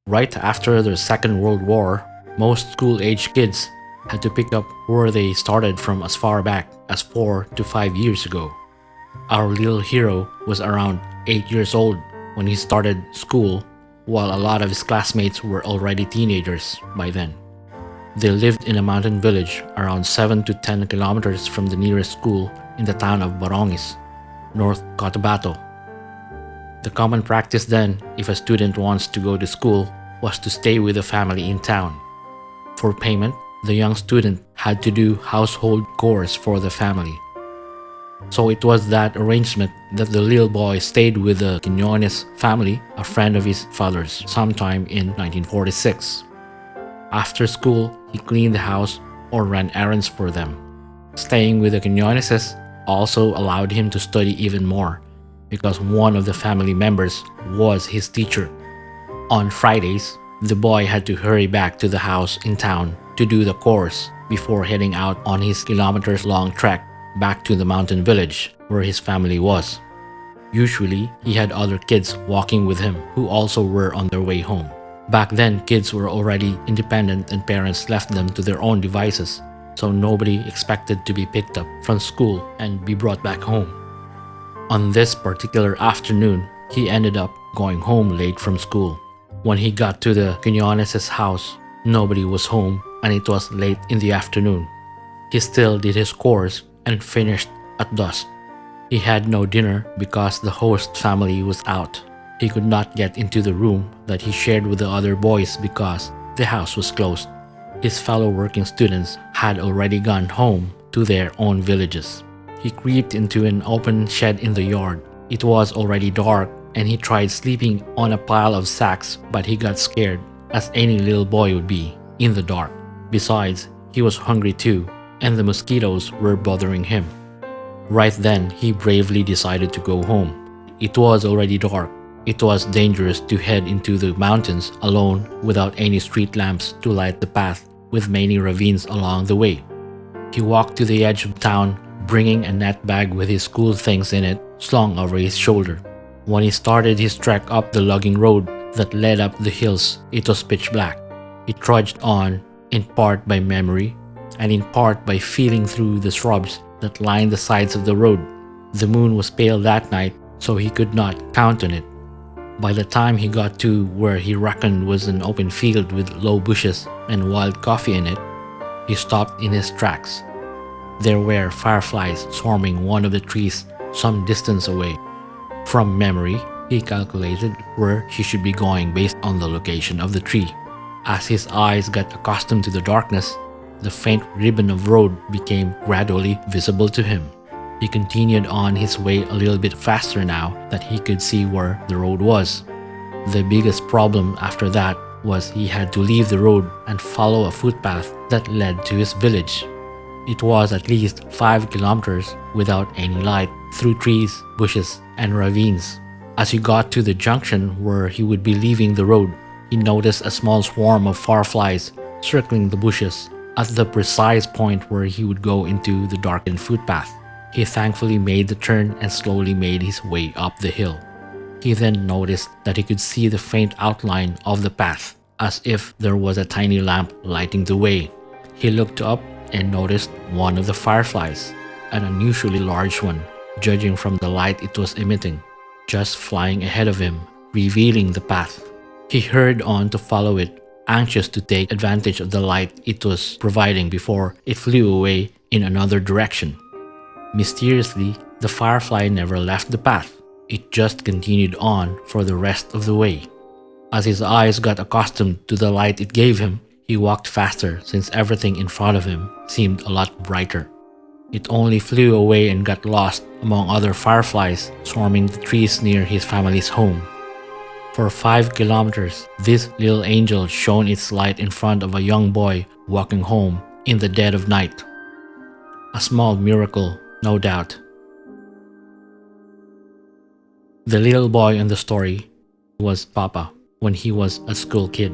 Right after the Second World War, most school-age kids had to pick up where they started from as far back as 4 to 5 years ago. Our little hero was around 8 years old when he started school, while a lot of his classmates were already teenagers by then. They lived in a mountain village around 7 to 10 kilometers from the nearest school in the town of Barongis, North Cotabato. The common practice then, if a student wants to go to school, was to stay with a family in town. For payment, the young student had to do household chores for the family. So it was that arrangement that the little boy stayed with the Quiñones family, a friend of his father's, sometime in 1946. After school, he cleaned the house or ran errands for them. Staying with the Quiñoneses also allowed him to study even more, because one of the family members was his teacher. On Fridays, the boy had to hurry back to the house in town to do the chores before heading out on his kilometers-long trek back to the mountain village where his family was. Usually, he had other kids walking with him who also were on their way home. Back then, kids were already independent and parents left them to their own devices, so nobody expected to be picked up from school and be brought back home. On this particular afternoon, he ended up going home late from school. When he got to the Quiñones' house, nobody was home and it was late in the afternoon. He still did his chores and finished at dusk. He had no dinner because the host family was out. He could not get into the room that he shared with the other boys because the house was closed. His fellow working students had already gone home to their own villages. He creeped into an open shed in the yard. It was already dark and he tried sleeping on a pile of sacks, but he got scared, as any little boy would be, in the dark. Besides, he was hungry too, and the mosquitoes were bothering him. Right then, he bravely decided to go home. It was already dark. It was dangerous to head into the mountains alone without any street lamps to light the path, with many ravines along the way. He walked to the edge of town, bringing a net bag with his school things in it slung over his shoulder. When he started his trek up the logging road that led up the hills, it was pitch black. He trudged on, in part by memory, and in part by feeling through the shrubs that lined the sides of the road. The moon was pale that night, so he could not count on it. By the time he got to where he reckoned was an open field with low bushes and wild coffee in it, he stopped in his tracks. There were fireflies swarming one of the trees some distance away. From memory, he calculated where he should be going based on the location of the tree. As his eyes got accustomed to the darkness, the faint ribbon of road became gradually visible to him. He continued on his way a little bit faster now that he could see where the road was. The biggest problem after that was he had to leave the road and follow a footpath that led to his village. It was at least 5 kilometers without any light, through trees, bushes, and ravines. As he got to the junction where he would be leaving the road, he noticed a small swarm of fireflies circling the bushes at the precise point where he would go into the darkened footpath. He thankfully made the turn and slowly made his way up the hill. He then noticed that he could see the faint outline of the path, as if there was a tiny lamp lighting the way. He looked up and noticed one of the fireflies, an unusually large one, judging from the light it was emitting, just flying ahead of him, revealing the path. He hurried on to follow it, anxious to take advantage of the light it was providing before it flew away in another direction. Mysteriously, the firefly never left the path. It just continued on for the rest of the way. As his eyes got accustomed to the light it gave him, he walked faster since everything in front of him seemed a lot brighter. It only flew away and got lost among other fireflies swarming the trees near his family's home. For 5 kilometers, this little angel shone its light in front of a young boy walking home in the dead of night. A small miracle, no doubt. The little boy in the story was Papa when he was a school kid.